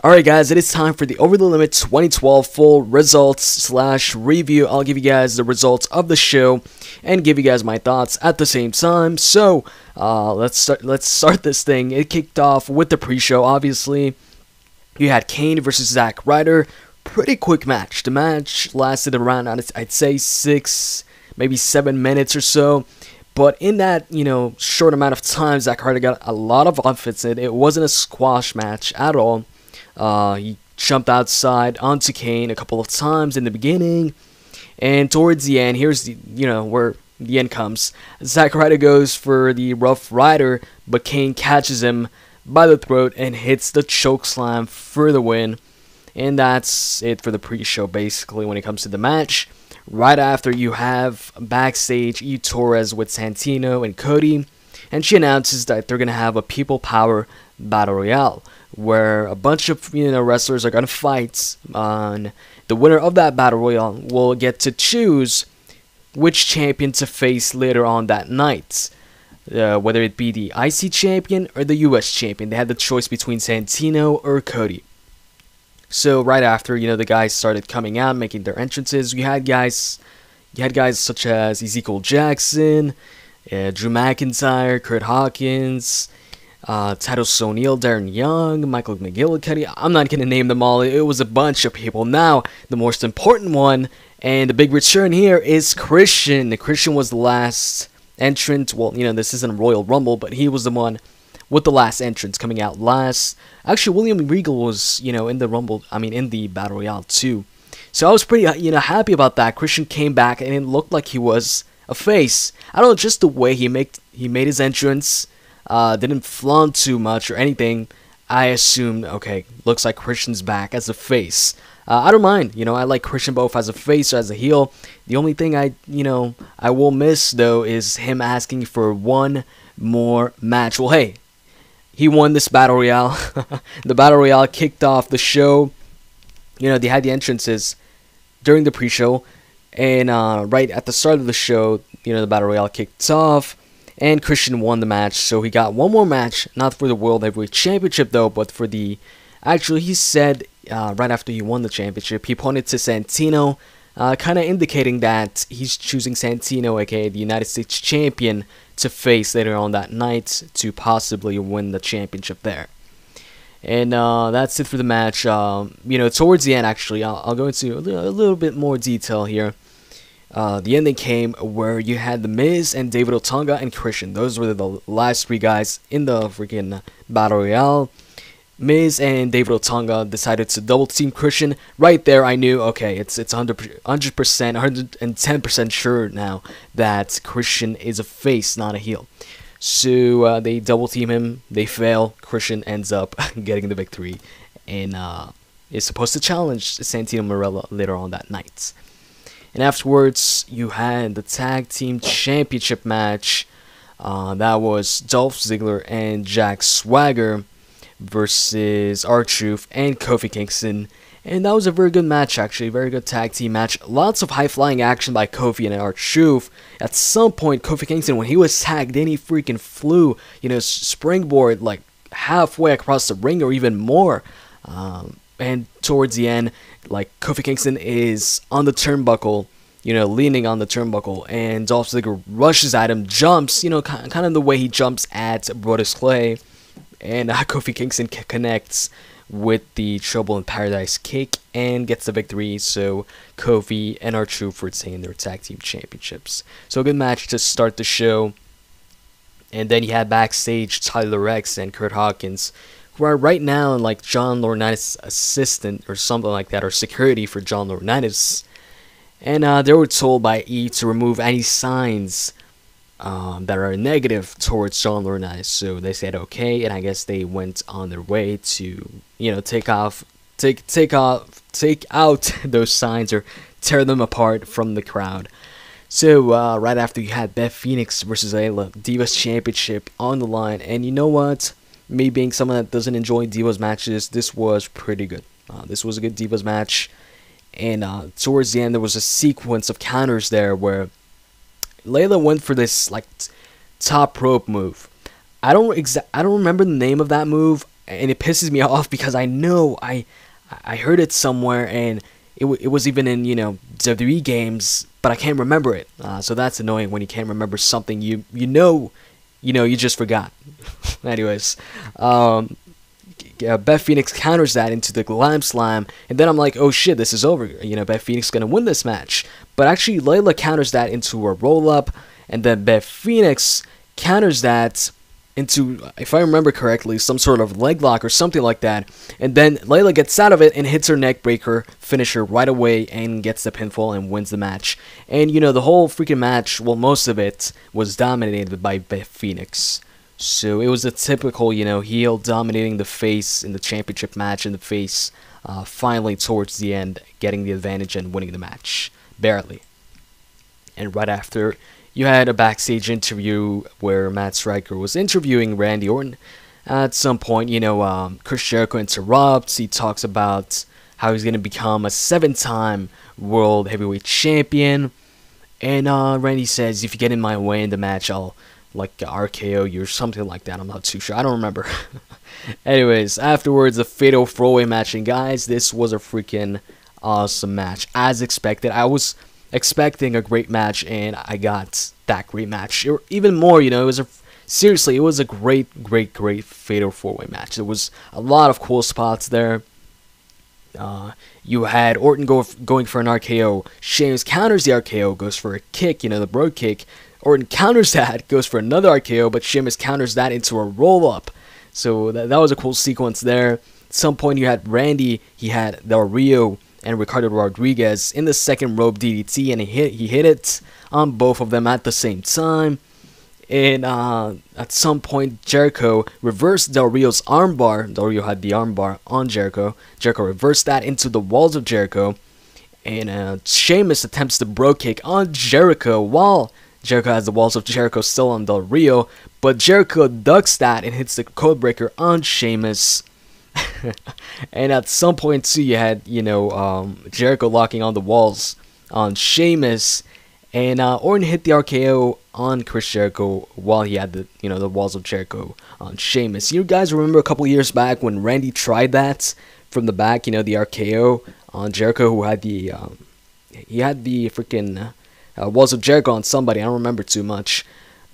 Alright guys, it is time for the Over the Limit 2012 full results / review. I'll give you guys the results of the show and give you guys my thoughts at the same time. So, let's start this thing. It kicked off with the pre-show, obviously. You had Kane versus Zack Ryder. Pretty quick match. The match lasted around, I'd say 6, maybe 7 minutes or so. But in that, short amount of time, Zack Ryder got a lot of offense in it. It wasn't a squash match at all. He jumped outside onto Kane a couple of times in the beginning, and towards the end, here's the where the end comes. Zack Ryder goes for the Rough Rider, but Kane catches him by the throat and hits the choke slam for the win. And that's it for the pre-show, basically, when it comes to the match. Right after, you have backstage E Torres with Santino and Cody, and she announces that they're gonna have a People Power Battle Royale, where a bunch of wrestlers are gonna fight. On the winner of that Battle Royale will get to choose which champion to face later on that night, whether it be the IC champion or the US champion. They had the choice between Santino or Cody. So right after, the guys started coming out, making their entrances. You had guys such as Ezekiel Jackson, Drew McIntyre, Kurt Hawkins, Titus O'Neil, Darren Young, Michael McGillicuddy. I'm not going to name them all. It was a bunch of people. Now, the most important one, and the big return here, is Christian. Christian was the last entrant. Well, this isn't a Royal Rumble, but he was the one with the last entrance, coming out last. Actually, William Regal was, in the Rumble, in the Battle Royale too. So I was pretty, happy about that. Christian came back, and it looked like he was a face. I don't know, just the way he made his entrance. Didn't flaunt too much or anything. I assumed, okay, looks like Christian's back as a face. I don't mind, I like Christian both as a face or as a heel. The only thing I will miss, though, is him asking for one more match. Well, hey, he won this Battle Royale. The Battle Royale kicked off the show. They had the entrances during the pre-show, and right at the start of the show, the Battle Royale kicked off. And Christian won the match, so he got one more match, not for the World Heavyweight Championship though, but for the, actually he said right after he won the championship, he pointed to Santino, kind of indicating that he's choosing Santino, aka the United States Champion, to face later on that night to possibly win the championship there. And that's it for the match. Towards the end, actually, I'll go into a little bit more detail here. The ending came where you had The Miz and David Otunga and Christian. Those were the last 3 guys in the freaking Battle Royale. Miz and David Otunga decided to double team Christian. Right there, I knew, okay, it's 100%, 110% sure now that Christian is a face, not a heel. So they double team him. They fail. Christian ends up getting the victory, and is supposed to challenge Santino Marella later on that night. And afterwards, you had the Tag Team Championship match. That was Dolph Ziggler and Jack Swagger versus R-truth and Kofi Kingston. And that was a very good match, actually. Very good tag team match. Lots of high-flying action by Kofi and R-truth. At some point, Kofi Kingston, when he was tagged in, he freaking flew, springboard like halfway across the ring or even more. And towards the end, like, Kofi Kingston is on the turnbuckle, leaning on the turnbuckle, and Dolph Ziggler rushes at him, jumps, kind of the way he jumps at Brodus Clay, and Kofi Kingston connects with the Trouble in Paradise kick and gets the victory. So Kofi and R-truth retain their tag team championships. So a good match to start the show. And then you had backstage Tyler Rex and Kurt Hawkins, who are right now like John Laurinaitis' assistant or something like that, or security for John Laurinaitis. And they were told by E to remove any signs that are negative towards John Laurinaitis. So they said okay, and I guess they went on their way to take out those signs or tear them apart from the crowd. So right after, you had Beth Phoenix versus Layla, Divas Championship on the line, and you know what? Me being someone that doesn't enjoy Divas matches, this was pretty good. This was a good Divas match, and towards the end there was a sequence of counters there where Layla went for this like top rope move. I don't remember the name of that move. and it pisses me off because I know I heard it somewhere, and it was even in, you know, WWE games, but I can't remember it. So that's annoying when you can't remember something you just forgot. Anyways, Beth Phoenix counters that into the Glam Slam, and then I'm like, oh shit, this is over. You know, Beth Phoenix is gonna win this match. But actually, Layla counters that into a roll up, and then Beth Phoenix counters that into, if I remember correctly, some sort of leg lock or something like that. And then Layla gets out of it and hits her neck breaker finisher right away and gets the pinfall and wins the match. And, you know, the whole freaking match, well, most of it was dominated by Beth Phoenix. So it was a typical, you know, heel dominating the face in the championship match, and the face finally towards the end getting the advantage and winning the match. Barely. And right after, you had a backstage interview where Matt Striker was interviewing Randy Orton. At some point, you know, Chris Jericho interrupts. He talks about how he's going to become a 7-time World Heavyweight Champion. And Randy says, if you get in my way in the match, I'll, like, RKO you or something like that. I'm not too sure. I don't remember. Anyways, afterwards, the Fatal 4-Way match. And guys, this was a freaking awesome match. As expected. I was expecting a great match, and I got that great match. Even more, you know, seriously, it was a great Fatal 4-Way match. There was a lot of cool spots there. You had Orton going for an RKO. Sheamus counters the RKO, goes for a kick, you know, the bro kick. Orton counters that, goes for another RKO, but Sheamus counters that into a roll-up. So that was a cool sequence there. At some point, you had Randy, he had Del Rio and Ricardo Rodriguez in the second rope DDT, and he hit it on both of them at the same time. And at some point, Jericho reversed Del Rio's armbar. Del Rio had the armbar on Jericho. Jericho reversed that into the walls of Jericho. And Sheamus attempts the bro kick on Jericho while Jericho has the walls of Jericho still on Del Rio. But Jericho ducks that and hits the codebreaker on Sheamus. And at some point too, you had, you know, Jericho locking on the walls on Sheamus, and Orton hit the RKO on Chris Jericho while he had the, you know, the walls of Jericho on Sheamus. You guys remember a couple years back when Randy tried that from the back, you know, the RKO on Jericho, who had the he had the freaking walls of Jericho on somebody. I don't remember too much,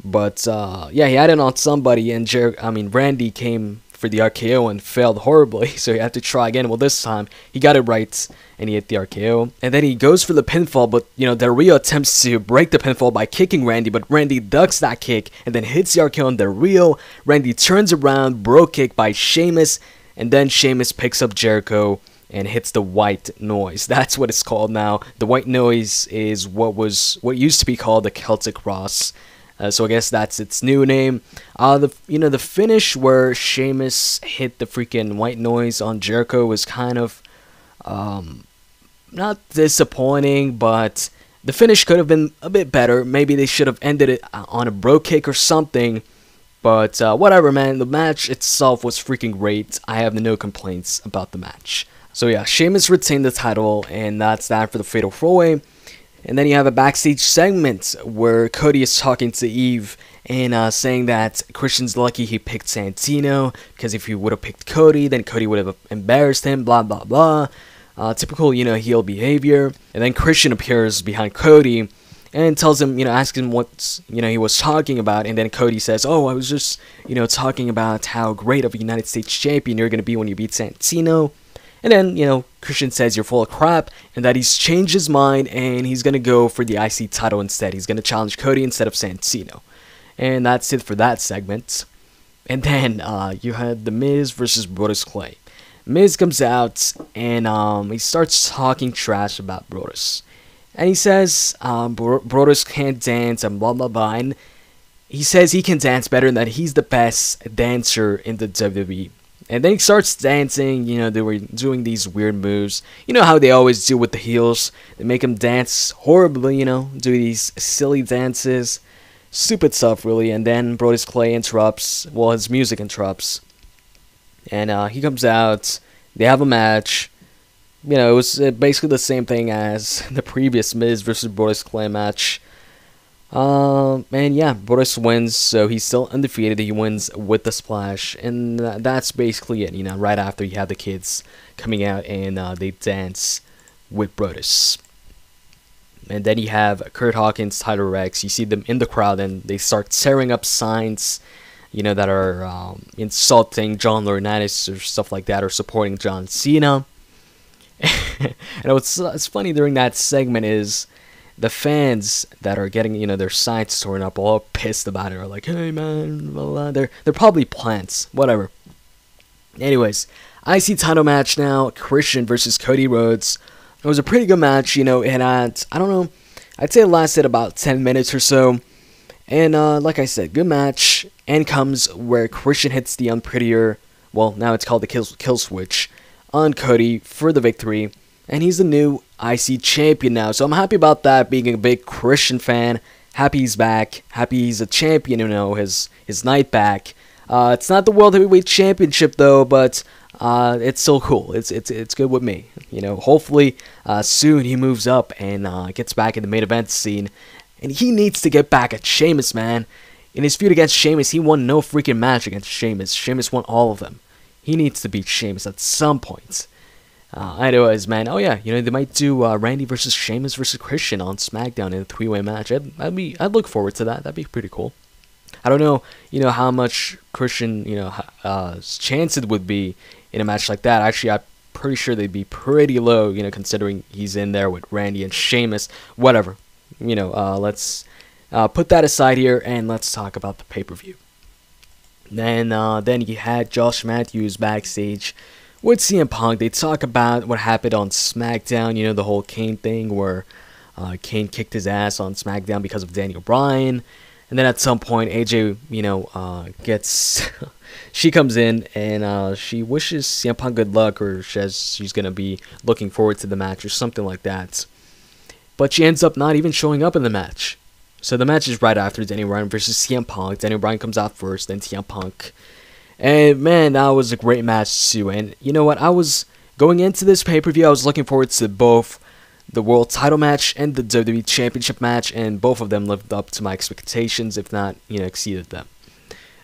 but yeah, he had it on somebody, and Randy came for the RKO and failed horribly, so he had to try again. Well, this time he got it right and he hit the RKO, and then he goes for the pinfall, but you know, Del Rio attempts to break the pinfall by kicking Randy, but Randy ducks that kick and then hits the RKO on Del Rio. Randy turns around, bro kick by Sheamus, and then Sheamus picks up Jericho and hits the white noise. That's what it's called now. The white noise is what used to be called the Celtic Cross. So I guess that's its new name. The finish where Sheamus hit the freaking white noise on Jericho was kind of not disappointing, but the finish could have been a bit better. Maybe they should have ended it on a bro kick or something. But whatever, man. The match itself was freaking great. I have no complaints about the match. So yeah, Sheamus retained the title, and that's that for the Fatal 4-Way. And then you have a backstage segment where Cody is talking to Eve and saying that Christian's lucky he picked Santino, because if he would have picked Cody, then Cody would have embarrassed him, blah, blah, blah. Typical, you know, heel behavior. And then Christian appears behind Cody and tells him, you know, asks him what, you know, he was talking about. And then Cody says, oh, I was just, you know, talking about how great of a United States champion you're going to be when you beat Santino. And then, you know, Christian says you're full of crap, and that he's changed his mind, and he's going to go for the IC title instead. He's going to challenge Cody instead of Santino. And that's it for that segment. And then you had The Miz versus Brodus Clay. Miz comes out, and he starts talking trash about Brodus. And he says Brodus can't dance, and blah, blah, blah. And he says he can dance better, and that he's the best dancer in the WWE. And then he starts dancing, you know, they were doing these weird moves. You know how they always do with the heels. They make them dance horribly, you know, do these silly dances. Stupid stuff, really. And then Brodus Clay interrupts, well, his music interrupts. And he comes out, they have a match. You know, it was basically the same thing as the previous Miz versus Brodus Clay match. And yeah, Brodus wins, so he's still undefeated. He wins with the splash, and that's basically it. Right after you have the kids coming out and they dance with Brodus. And then you have Kurt Hawkins, Tyler Rex. You see them in the crowd, and they start tearing up signs, that are insulting John Laurinaitis or stuff like that, or supporting John Cena. And what's funny during that segment is the fans that are getting, their signs torn up, all pissed about it, are like, "Hey man, blah, blah." They're probably plants, whatever. Anyways, IC title match now, Christian versus Cody Rhodes. It was a pretty good match, it had, I don't know, I'd say it lasted about 10 minutes or so. And like I said, good match. And comes where Christian hits the unprettier, well, now it's called the kill switch, on Cody for the victory. And he's the new IC champion now. So I'm happy about that, being a big Christian fan. Happy he's back. Happy he's a champion, his night back. It's not the World Heavyweight Championship though, but it's still cool. It's good with me. Hopefully soon he moves up and gets back in the main event scene. And he needs to get back at Sheamus, man. In his feud against Sheamus, he won no freaking match against Sheamus. Sheamus won all of them. He needs to beat Sheamus at some point. Anyways, man. Oh yeah, they might do Randy versus Sheamus versus Christian on SmackDown in a 3-way match. I'd look forward to that. That'd be pretty cool. I don't know, how much Christian, chance it would be in a match like that. Actually, I'm pretty sure they'd be pretty low, considering he's in there with Randy and Sheamus. Whatever. Let's put that aside here and let's talk about the pay-per-view. Then you had Josh Matthews backstage with CM Punk. They talk about what happened on SmackDown, the whole Kane thing where Kane kicked his ass on SmackDown because of Daniel Bryan. And then at some point, AJ, gets... she comes in and she wishes CM Punk good luck, or says she's going to be looking forward to the match or something like that. But she ends up not even showing up in the match. So the match is right after Daniel Bryan versus CM Punk. Daniel Bryan comes out first, then CM Punk. And man, that was a great match too. And you know what? I was going into this pay-per-view, I was looking forward to both the World Title match and the WWE Championship match, and both of them lived up to my expectations, if not, exceeded them.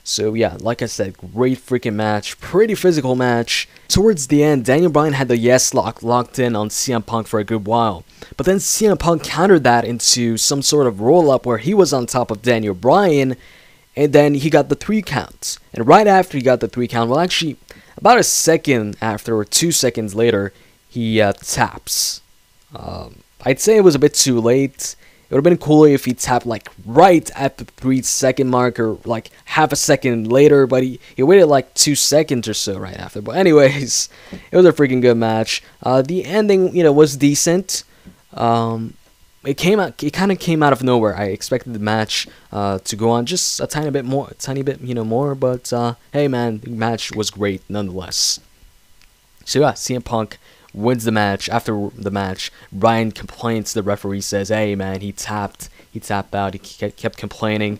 So yeah, like I said, great freaking match, pretty physical match. Towards the end, Daniel Bryan had the yes lock locked in on CM Punk for a good while. But then CM Punk countered that into some sort of roll-up where he was on top of Daniel Bryan, and then he got the 3 counts. And right after he got the 3 count, well actually, about a second after or 2 seconds later, he taps. I'd say it was a bit too late. It would have been cooler if he tapped like right at the 3-second mark, or like half a second later, but he waited like 2 seconds or so right after. But anyways, it was a freaking good match. The ending, was decent. It kind of came out of nowhere. I expected the match to go on just a tiny bit more, but hey man, the match was great nonetheless. So yeah, CM Punk wins the match. After the match, Bryan complains to the referee, says, "Hey man, he tapped out, he kept complaining."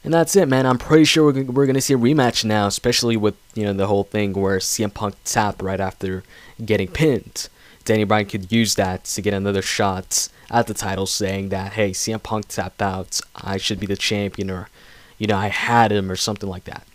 And that's it, man. I'm pretty sure we're gonna see a rematch now, especially with, the whole thing where CM Punk tapped right after getting pinned. Daniel Bryan could use that to get another shot at the title, saying that, hey, CM Punk tapped out, I should be the champion, or, I had him, or something like that.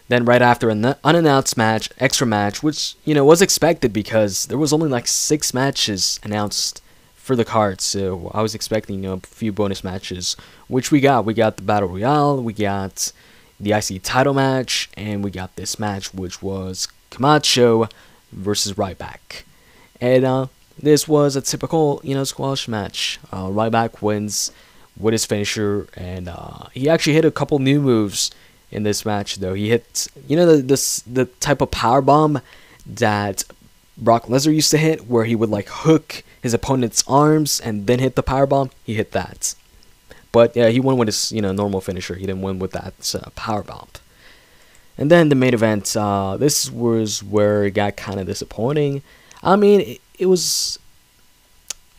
Then right after an unannounced match, extra match, which, was expected because there was only like 6 matches announced for the card, so I was expecting, a few bonus matches, which we got. We got the Battle Royale, we got the IC title match, and we got this match, which was Camacho versus Ryback. And this was a typical, squash match. Ryback wins with his finisher, and he actually hit a couple new moves in this match, though. He hit, the type of power bomb that Brock Lesnar used to hit, where he would like hook his opponent's arms and then hit the power bomb. He hit that, but yeah, he won with his normal finisher. He didn't win with that power bomb. And then the main event. This was where it got kind of disappointing. I mean, it was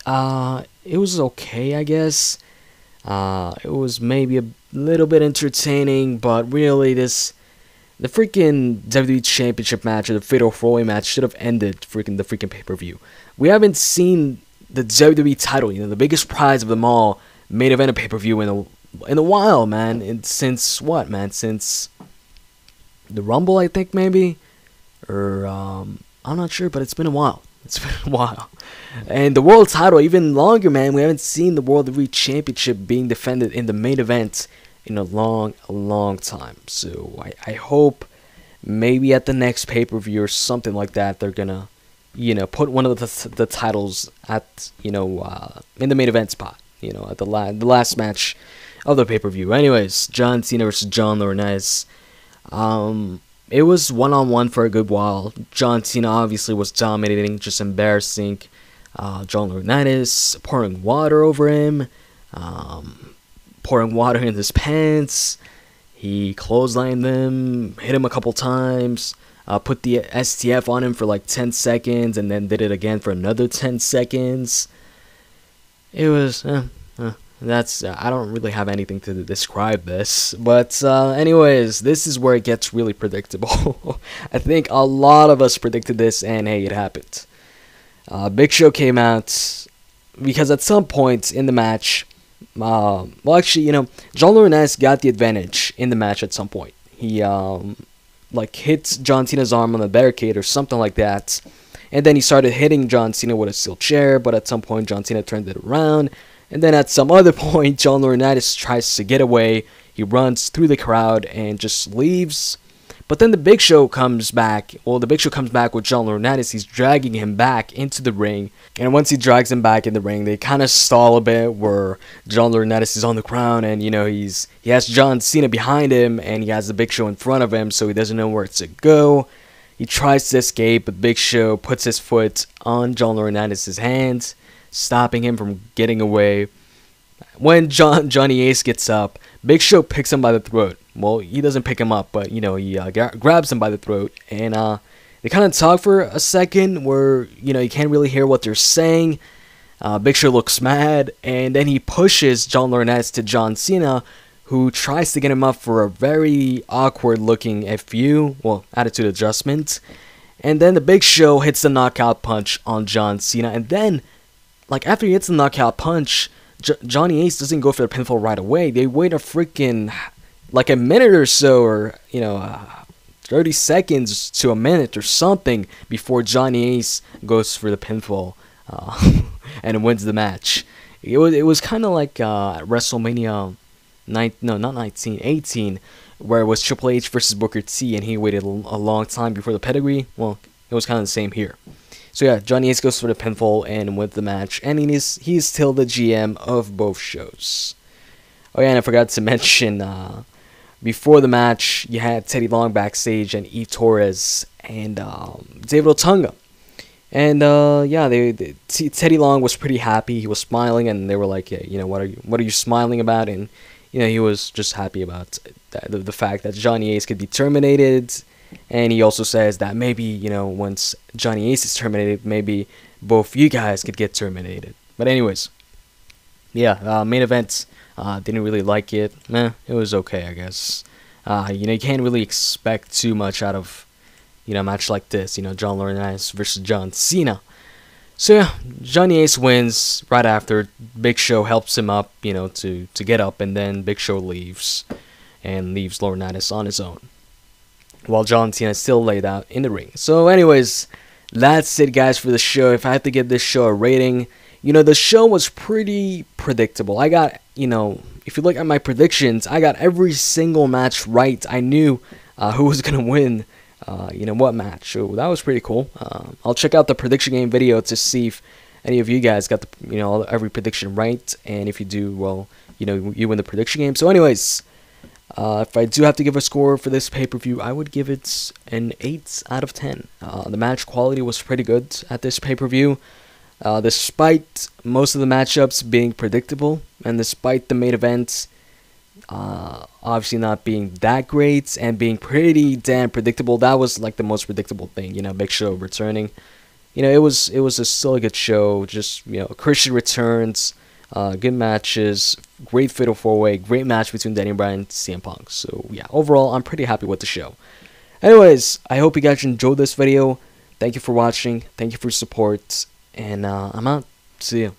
okay, I guess. It was maybe a little bit entertaining, but really the freaking WWE Championship match, or the Fatal 4-Way match, should have ended the freaking pay-per-view. We haven't seen the WWE title, the biggest prize of them all, main event of pay-per-view in a while, man. Since what, man? Since the Rumble, I think, maybe, or I'm not sure, but it's been a while. It's been a while. And the world title, even longer, man. We haven't seen the WWE Championship being defended in the main event in a long time. So I hope maybe at the next pay-per-view or something like that, they're gonna, put one of the titles at, in the main event spot, at the last match of the pay-per-view. Anyways, John Cena versus John Laurinaitis. It was one-on-one for a good while. John Cena obviously was dominating, just embarrassing John Laurinaitis, pouring water over him, pouring water in his pants. He clotheslined him, hit him a couple times, put the STF on him for like 10 seconds, and then did it again for another 10 seconds. It was, I don't really have anything to describe this. But anyways, this is where it gets really predictable. I think a lot of us predicted this, and hey, it happened. Big Show came out because at some point in the match, well, actually, John Laurinaitis got the advantage in the match at some point. He hit John Cena's arm on the barricade or something like that, and then he started hitting John Cena with a steel chair. But at some point, John Cena turned it around, and then at some other point, John Laurinaitis tries to get away. He runs through the crowd and just leaves. But then the Big Show comes back. Well, the Big Show comes back with John Laurinaitis. He's dragging him back into the ring. And once he drags him back in the ring, they kind of stall a bit where John Laurinaitis is on the ground. And, he has John Cena behind him. And he has the Big Show in front of him. So he doesn't know where to go. He tries to escape. But Big Show puts his foot on John Laurinaitis' hand, stopping him from getting away. When Johnny Ace gets up, Big Show picks him by the throat. Well, he doesn't pick him up, but, he grabs him by the throat. And they kind of talk for a second where, you can't really hear what they're saying. Big Show looks mad. And then he pushes John Laurinaitis to John Cena, who tries to get him up for a very awkward-looking FU, well, attitude adjustment. And then the Big Show hits the knockout punch on John Cena. And then, after he hits the knockout punch, Johnny Ace doesn't go for the pinfall right away. They wait a freaking, a minute or so, or, 30 seconds to a minute or something before Johnny Ace goes for the pinfall and wins the match. It was kind of like WrestleMania 18, where it was Triple H versus Booker T, and he waited a long time before the pedigree. Well, it was kind of the same here. So yeah, Johnny Ace goes for the pinfall and wins the match, and he's still the GM of both shows. Oh yeah, and I forgot to mention, before the match, you had Teddy Long backstage and Eve Torres and David Otunga. And Teddy Long was pretty happy. He was smiling, and they were like, yeah, what are you smiling about? And he was just happy about the fact that Johnny Ace could be terminated. And he also says that maybe, once Johnny Ace is terminated, maybe both you guys could get terminated. But anyways, yeah, main event, didn't really like it. It was okay, I guess. You can't really expect too much out of, a match like this, John Laurinaitis versus John Cena. So yeah, Johnny Ace wins right after. Big Show helps him up, to get up, and then Big Show leaves and leaves Laurinaitis on his own, while John Cena is still laid out in the ring. So anyways, that's it, guys, for the show. If I had to give this show a rating, the show was pretty predictable. I got, if you look at my predictions, I got every single match right. I knew who was going to win, what match. So that was pretty cool. I'll check out the prediction game video to see if any of you guys got the, every prediction right. And if you do, well, you win the prediction game. So anyways, if I do have to give a score for this pay-per-view, I would give it an 8 out of 10. The match quality was pretty good at this pay-per-view, despite most of the matchups being predictable, and despite the main event obviously not being that great and being pretty damn predictable. That was the most predictable thing, Big Show returning. It was still a good show. Just Christian returns. Good matches, great fatal 4-way, great match between Daniel Bryan and CM Punk. So yeah, overall, I'm pretty happy with the show. Anyways, I hope you guys enjoyed this video. Thank you for watching. Thank you for your support. And I'm out. See you.